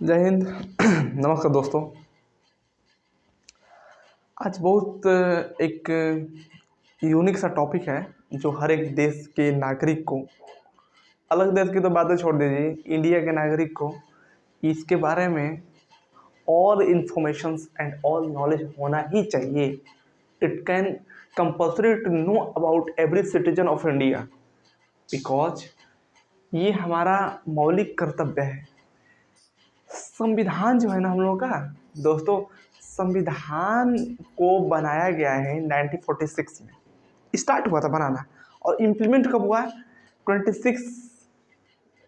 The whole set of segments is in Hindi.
जय हिंद। नमस्कार दोस्तों। आज बहुत एक यूनिक सा टॉपिक है जो हर एक देश के नागरिक को, अलग देश की तो बातें छोड़ दीजिए, इंडिया के नागरिक को इसके बारे में all informations and all knowledge होना ही चाहिए। It can compulsory to know about every citizen of India, because ये हमारा मौलिक कर्तव्य है। संविधान जो है ना हम लोगों का दोस्तों, संविधान को बनाया गया है 1946 में, स्टार्ट हुआ था बनाना और इम्प्लीमेंट कब हुआ? 26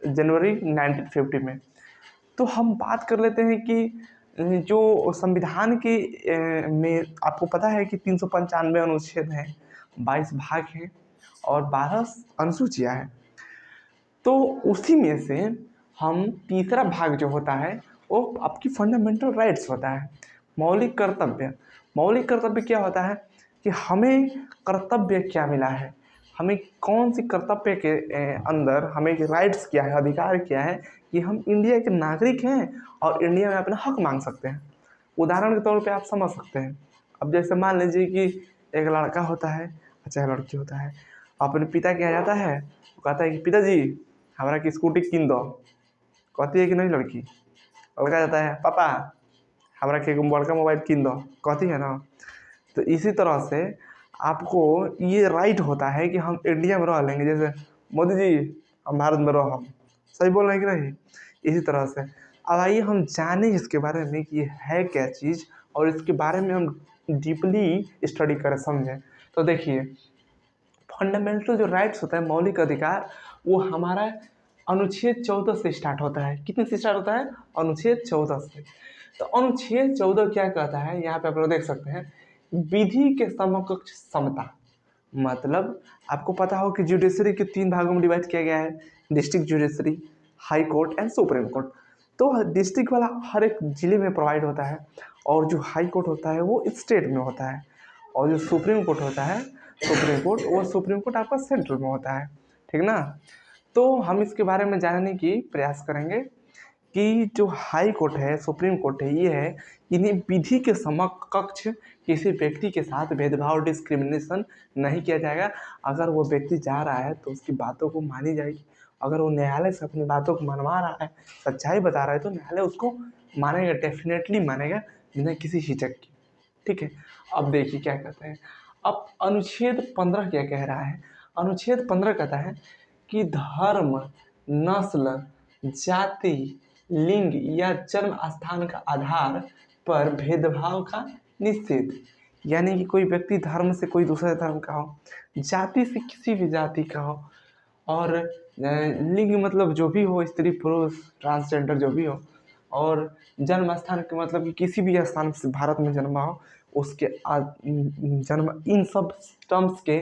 जनवरी 1950 में। तो हम बात कर लेते हैं कि जो संविधान के में आपको पता है कि 395 अनुच्छेद हैं, 22 भाग हैं और 12 अनुसूचियाँ हैं। तो उसी में से हम तीसरा भाग जो होता है वो आपकी फंडामेंटल राइट्स होता है, मौलिक कर्तव्य। मौलिक कर्तव्य क्या होता है कि हमें कर्तव्य क्या मिला है, हमें कौन सी कर्तव्य के अंदर हमें राइट्स क्या है, अधिकार क्या है कि हम इंडिया के नागरिक हैं और इंडिया में अपना हक मांग सकते हैं। उदाहरण के तौर पे आप समझ सकते हैं। अब जैसे मान लीजिए कि एक लड़का होता है, अच्छा लड़की होता है, अपने पिता के यहाँ जाता है, वो कहता है कि पिताजी हमारा की स्कूटी किन दो। कहती है कि नहीं लड़की? लड़का जाता है, पापा हमारा के बड़का मोबाइल किन दो। कहती है ना। तो इसी तरह से आपको ये राइट होता है कि हम इंडिया में रह लेंगे। जैसे मोदी जी हम भारत में रहो, हम सही बोल रहे हैं कि नहीं? इसी तरह से अब आइए हम जानें इसके बारे में कि ये है क्या चीज़ और इसके बारे में हम डीपली स्टडी करें, समझें। तो देखिए, फंडामेंटल जो राइट्स होता है, मौलिक अधिकार, वो हमारा अनुच्छेद 14 से स्टार्ट होता है। कितने से स्टार्ट होता है? अनुच्छेद 14 से। तो अनुच्छेद 14 क्या कहता है, यहाँ पे आप लोग देख सकते हैं, विधि के समकक्ष समता। मतलब आपको पता हो कि जुडिशरी के 3 भागों में डिवाइड किया गया है, district judiciary, high court and supreme court. तो डिस्ट्रिक्ट वाला हर एक जिले में प्रोवाइड होता है और जो हाई कोर्ट होता है वो स्टेट में होता है और जो सुप्रीम कोर्ट होता है, सुप्रीम कोर्ट आपका सेंट्रल में होता है, ठीक ना। तो हम इसके बारे में जानने की प्रयास करेंगे कि जो हाई कोर्ट है, सुप्रीम कोर्ट है, ये है इन्हें विधि के समकक्ष किसी व्यक्ति के साथ भेदभाव, डिस्क्रिमिनेशन नहीं किया जाएगा। अगर वो व्यक्ति जा रहा है तो उसकी बातों को मानी जाएगी। अगर वो न्यायालय से अपनी बातों को मनवा रहा है, सच्चाई बता रहा है, तो न्यायालय उसको मानेगा, डेफिनेटली मानेगा, बिना किसी हिचक के। ठीक है। अब देखिए क्या कहते हैं। अब अनुच्छेद 15 क्या कह रहा है? अनुच्छेद 15 कहता है कि धर्म, नस्ल, जाति, लिंग या जन्म स्थान का आधार पर भेदभाव का निषेध। यानी कि कोई व्यक्ति धर्म से कोई दूसरे धर्म का हो, जाति से किसी भी जाति का हो, और लिंग मतलब जो भी हो, स्त्री पुरुष ट्रांसजेंडर जो भी हो, और जन्म स्थान के मतलब कि किसी भी स्थान से भारत में जन्मा हो, उसके जन्म, इन सब टर्म्स के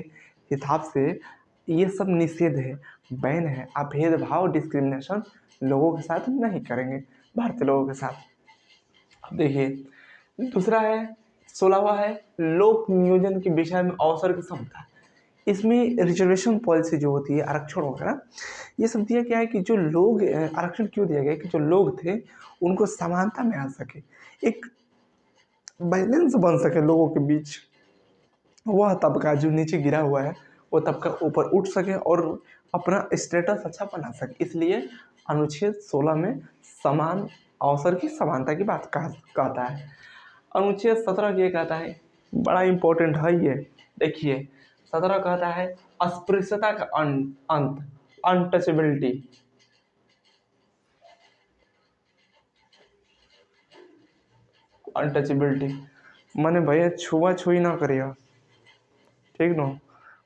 हिसाब से ये सब निषेध है, बैन है। आप भेदभाव, डिस्क्रिमिनेशन लोगों के साथ नहीं करेंगे, भारतीय लोगों के साथ। अब देखिए दूसरा है, 16वां है, लोक नियोजन के विषय में अवसर की समता। इसमें रिजर्वेशन पॉलिसी जो होती है, आरक्षण वगैरह, ये सब दिया गया है कि जो लोग, आरक्षण क्यों दिया गया है कि जो लोग थे उनको समानता में आ सके, एक बैलेंस बन सके लोगों के बीच। वह तबका जो नीचे गिरा हुआ है वो तबका ऊपर उठ सके और अपना स्टेटस अच्छा बना सके। इसलिए अनुच्छेद 16 में समान अवसर की समानता की बात कहता है। अनुच्छेद 17 ये कहता है, बड़ा इंपॉर्टेंट है ये। देखिए 17 कहता है अस्पृश्यता का अंत, अनटचेबिलिटी। अनटचेबिलिटी माने भैया छुआ छुई ना करिए, ठीक ना।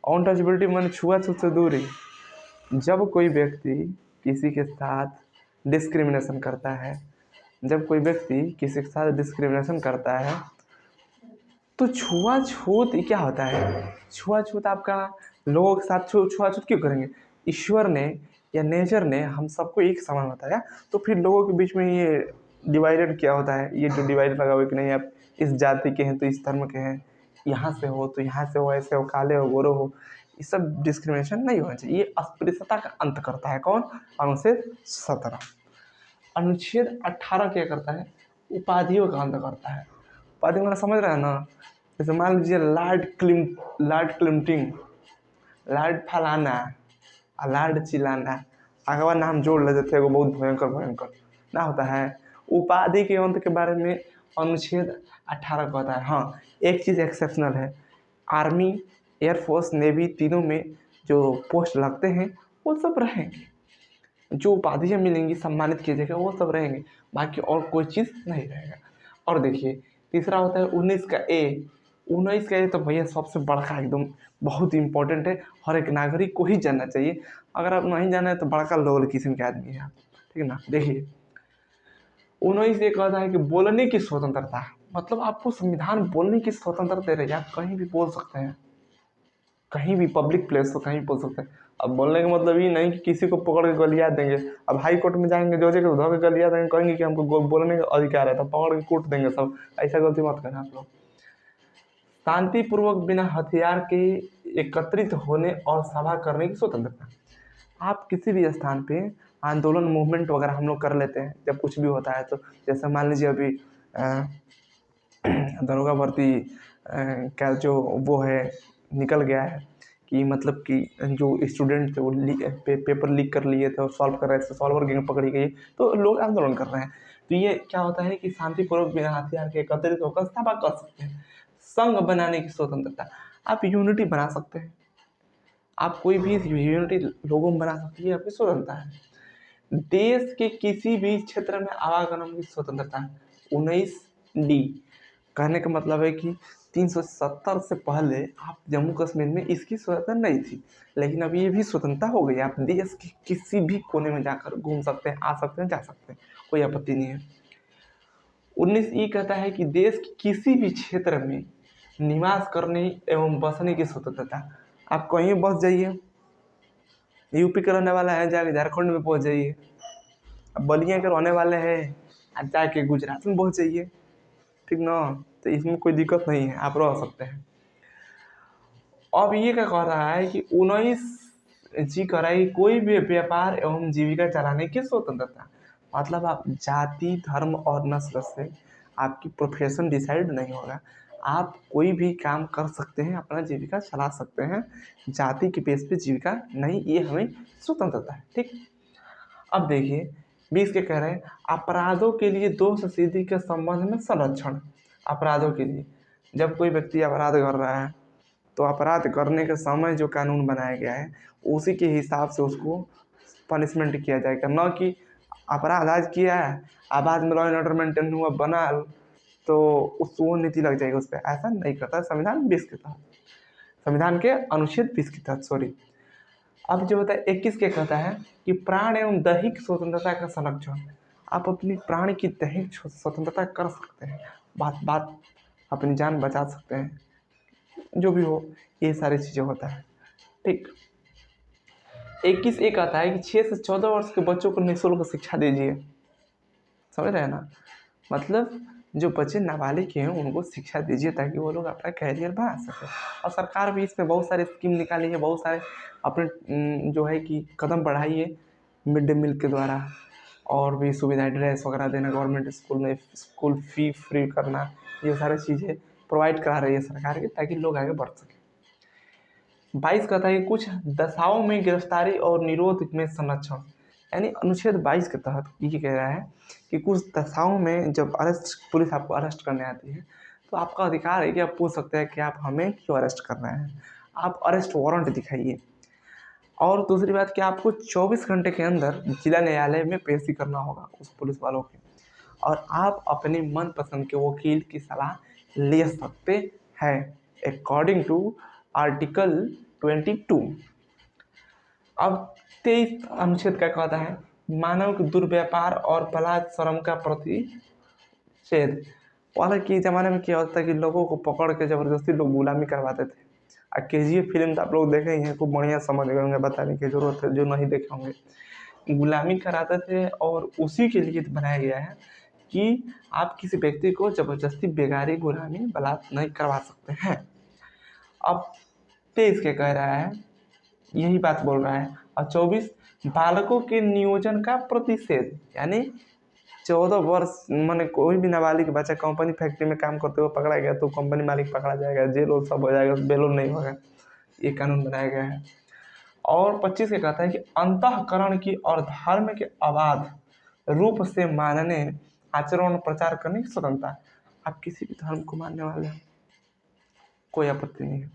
अनटचेबिलिटी माने छुआछूत से दूरी। जब कोई व्यक्ति किसी के साथ डिस्क्रिमिनेशन करता है, जब कोई व्यक्ति किसी के साथ डिस्क्रिमिनेशन करता है तो छुआछूत क्या होता है? छुआछूत आपका लोगों के साथ छुआछूत क्यों करेंगे? ईश्वर ने या नेचर ने हम सबको एक समान बताया, तो फिर लोगों के बीच में ये डिवाइडेड क्या होता है? ये जो डिवाइड लगा हुआ है कि नहीं आप इस जाति के हैं तो इस धर्म के हैं, यहाँ से हो तो यहाँ से हो, ऐसे हो, काले हो, गोरे हो, ये सब डिस्क्रिमिनेशन नहीं होना चाहिए। ये अस्पृश्यता का अंत करता है कौन? अनुच्छेद 17। अनुच्छेद 18 क्या करता है, उपाधियों का अंत करता है। उपाधि मतलब समझ रहे हैं ना, जैसे मान लीजिए लॉर्ड क्लिंटिंग, लॉर्ड फलाना, लॉर्ड चिलाना, अगवा नाम जोड़ लेते थे, वो बहुत भयंकर भयंकर ना होता है। उपाधि के अंत के बारे में अनुच्छेद 18 कहता है। हाँ, एक चीज़ एक्सेप्शनल है, आर्मी, एयरफोर्स, नेवी तीनों में जो पोस्ट लगते हैं वो सब रहेंगे, जो उपाधियाँ मिलेंगी सम्मानित किए जाएगा वो सब रहेंगे, बाकी और कोई चीज़ नहीं रहेगा। और देखिए तीसरा होता है 19 का ए। 19 का ए तो भैया सबसे बड़का एकदम बहुत इंपॉर्टेंट है, हर एक नागरिक को ही जानना चाहिए। अगर आप नहीं जाना है तो बड़का लोअर किस्म के आदमी है आप, ठीक है ना। देखिए 19 ये कहता है कि बोलने की स्वतंत्रता, मतलब आपको संविधान बोलने की स्वतंत्रता दे रही है, आप कहीं भी बोल सकते हैं, कहीं भी पब्लिक प्लेस तो कहीं बोल सकते हैं। अब बोलने का मतलब ये नहीं कि किसी को पकड़ के गलिया देंगे। अब हाई कोर्ट में जाएंगे, जज के उधर के गलिया देंगे, कहेंगे कि हमको बोलने का अधिकार है, तो पकड़ के कूट देंगे सब। ऐसा गलती मत करना आप लोग। शांतिपूर्वक बिना हथियार के एकत्रित होने और सभा करने की स्वतंत्रता। आप किसी भी स्थान पे आंदोलन मूवमेंट वगैरह हम लोग कर लेते हैं जब कुछ भी होता है तो। जैसे मान लीजिए अभी दरोगा भर्ती का जो वो है निकल गया है कि मतलब कि जो स्टूडेंट थे वो पेपर लीक कर लिए थे और सॉल्व कर रहे थे, सॉल्वर गैंग पकड़ी गई, तो लोग आंदोलन कर रहे हैं। तो ये क्या होता है कि शांतिपूर्वक बिना हथियार के एकत्रित होकर सभा कर सकते हैं। संघ बनाने की स्वतंत्रता, आप यूनिटी बना सकते हैं, आप कोई भी यूनिटी लोगों में बना सकते हैं, आपकी स्वतंत्रता है। देश के किसी भी क्षेत्र में आवागमन की स्वतंत्रता है। 19D कहने का मतलब है कि 370 से पहले आप जम्मू कश्मीर में इसकी स्वतंत्रता नहीं थी, लेकिन अब ये भी स्वतंत्रता हो गई। आप देश के किसी भी कोने में जाकर घूम सकते हैं, आ सकते हैं, जा सकते हैं, कोई आपत्ति नहीं है। 19E कहता है कि देश के किसी भी क्षेत्र में निवास करने एवं बसने की स्वतंत्रता। आप कहीं बस जाइए, यूपी का रहने वाला है जाके झारखंड में पहुंच जाइए, अब बलिया के रहने वाले हैं आप जाके गुजरात में पहुंच जाइए, ठीक ना। तो इसमें कोई दिक्कत नहीं है, आप रह सकते हैं। अब ये क्या कह रहा है कि 19G कह रहा है कि कोई भी व्यापार एवं जीविका चलाने की स्वतंत्रता, मतलब आप जाति, धर्म और नस्ल से आपकी प्रोफेशन डिसाइड नहीं होगा, आप कोई भी काम कर सकते हैं, अपना जीविका चला सकते हैं, जाति के बेस पे जीविका नहीं, ये हमें स्वतंत्रता है, ठीक। अब देखिए 20 के कह रहे हैं अपराधों के लिए दोष सिद्धि के संबंध में संरक्षण। अपराधों के लिए जब कोई व्यक्ति अपराध कर रहा है तो अपराध करने के समय जो कानून बनाया गया है उसी के हिसाब से उसको पनिशमेंट किया जाएगा, न कि अपराध आज किया है अब बाद में लॉ एंड ऑर्डर मेंटेन हुआ बना तो उसको नीति लग जाएगी उस पर। ऐसा नहीं करता संविधान 20 के तहत, संविधान के अनुच्छेद 20 के तहत, सॉरी। अब जो होता है 21 क्या कहता है कि प्राण एवं दैहिक स्वतंत्रता का संरक्षण, आप अपनी प्राण की दैहिक स्वतंत्रता कर सकते हैं, बात बात अपनी जान बचा सकते हैं, जो भी हो, ये सारी चीज़ें होता है, ठीक। 21 एक आता है कि 6 से 14 वर्ष के बच्चों को निःशुल्क शिक्षा दीजिए, समझ रहे हैं ना। मतलब जो बच्चे नाबालिग हैं उनको शिक्षा दीजिए ताकि वो लोग अपना कैरियर बना सकें। और सरकार भी इसमें बहुत सारे स्कीम निकाली है, बहुत सारे अपने जो है कि कदम बढ़ाई है मिड डे मील के द्वारा, और भी सुविधाएं, ड्रेस वगैरह देना, गवर्नमेंट स्कूल में स्कूल फी फ्री करना, ये सारी चीज़ें प्रोवाइड करा रही है सरकार की ताकि लोग आगे बढ़ सकें। 22 कहता है कि कुछ दशाओं में गिरफ्तारी और निरोध में संरक्षण, यानी अनुच्छेद 22 के तहत ये कह रहा है कि कुछ दशाओं में जब पुलिस आपको अरेस्ट करने आती है तो आपका अधिकार है कि आप पूछ सकते हैं कि आप हमें क्यों अरेस्ट कर रहे हैं, आप अरेस्ट वारंट दिखाइए। और दूसरी बात कि आपको 24 घंटे के अंदर जिला न्यायालय में पेशी करना होगा उस पुलिस वालों के, और आप अपने मनपसंद के वकील की सलाह ले सकते हैं अकॉर्डिंग टू आर्टिकल 22। अब 23 अनुच्छेद क्या कहता है, मानव के दुर्व्यापार और बलात्सर्म का प्रतिषेध। पहले के ज़माने में क्या होता है कि लोगों को पकड़ के ज़बरदस्ती लोग गुलामी करवाते थे। KGF फिल्म तो आप लोग देखे ही हैं, खूब बढ़िया समझ गए होंगे, बताने की जरूरत है जो नहीं देखे होंगे। गुलामी कराते थे और उसी के लिए बनाया गया है कि आप किसी व्यक्ति को ज़बरदस्ती बेगारी गुलामी बलात् नहीं करवा सकते हैं। अब 23 के कह रहा है, यही बात बोल रहा है। और 24 बालकों के नियोजन का प्रतिषेध, यानी 14 वर्ष माने कोई भी नाबालिग बच्चा कंपनी फैक्ट्री में काम करते हुए पकड़ा गया तो कंपनी मालिक पकड़ा जाएगा, जेल और सब हो जाएगा, बेल नहीं होगा। ये कानून बनाया गया है। और 25 क्या कहता है कि अंतःकरण की और धर्म के अबाध रूप से मानने, आचरण और प्रचार करने की स्वतंत्रता। आप किसी भी धर्म को मानने वाले हैं, कोई आपत्ति नहीं है,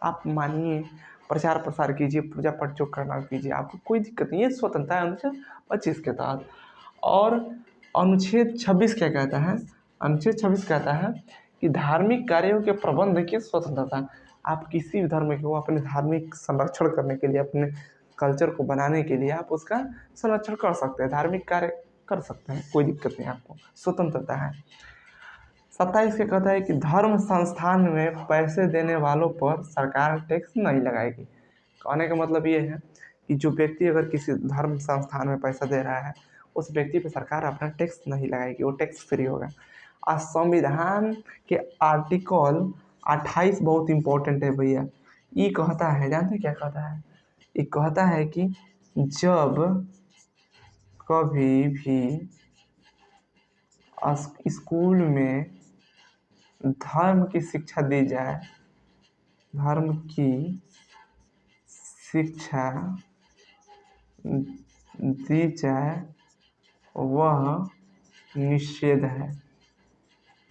आप मानिए, प्रचार प्रसार कीजिए, पूजा पाठ जो करना कीजिए, आपको कोई दिक्कत नहीं है, स्वतंत्रता है अनुच्छेद 25 के तहत। और अनुच्छेद 26 क्या कहता है? अनुच्छेद 26 कहता है कि धार्मिक कार्यों के प्रबंध की स्वतंत्रता। आप किसी भी धर्म के हो, अपने धार्मिक संरक्षण करने के लिए, अपने कल्चर को बनाने के लिए आप उसका संरक्षण कर सकते हैं, धार्मिक कार्य कर सकते हैं, कोई दिक्कत नहीं, आपको स्वतंत्रता है। 27 क्या कहता है कि धर्म संस्थान में पैसे देने वालों पर सरकार टैक्स नहीं लगाएगी। कहने का मतलब ये है कि जो व्यक्ति अगर किसी धर्म संस्थान में पैसा दे रहा है, उस व्यक्ति पर सरकार अपना टैक्स नहीं लगाएगी, वो टैक्स फ्री होगा। और संविधान के आर्टिकल 28 बहुत इम्पोर्टेंट है भैया। ये कहता है, जानते क्या कहता है? ये कहता है कि जब कभी भी स्कूल में धर्म की शिक्षा दी जाए, धर्म की शिक्षा दी जाए, वह निषेध है।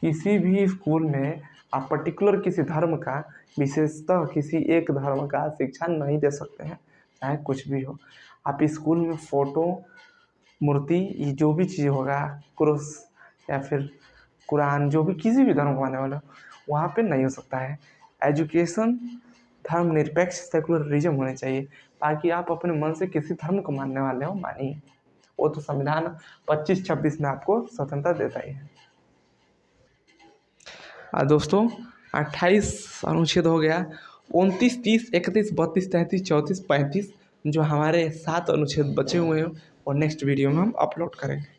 किसी भी स्कूल में आप पर्टिकुलर किसी धर्म का, विशेषतः किसी एक धर्म का शिक्षा नहीं दे सकते हैं, चाहे कुछ भी हो। आप स्कूल में फ़ोटो, मूर्ति, ये जो भी चीज़ होगा, क्रूस या फिर कुरान, जो भी किसी भी धर्म को मानने वाला, वहाँ पे नहीं हो सकता है। एजुकेशन धर्मनिरपेक्ष सेकुलरिज्म होने चाहिए, ताकि आप अपने मन से किसी धर्म को मानने वाले हो, मानिए। वो तो संविधान 25-26 में आपको स्वतंत्रता देता ही है। दोस्तों 28 अनुच्छेद हो गया। 29, 30, 31, 32, 33, 34, 35 जो हमारे 7 अनुच्छेद बचे हुए हैं, और नेक्स्ट वीडियो में हम अपलोड करेंगे।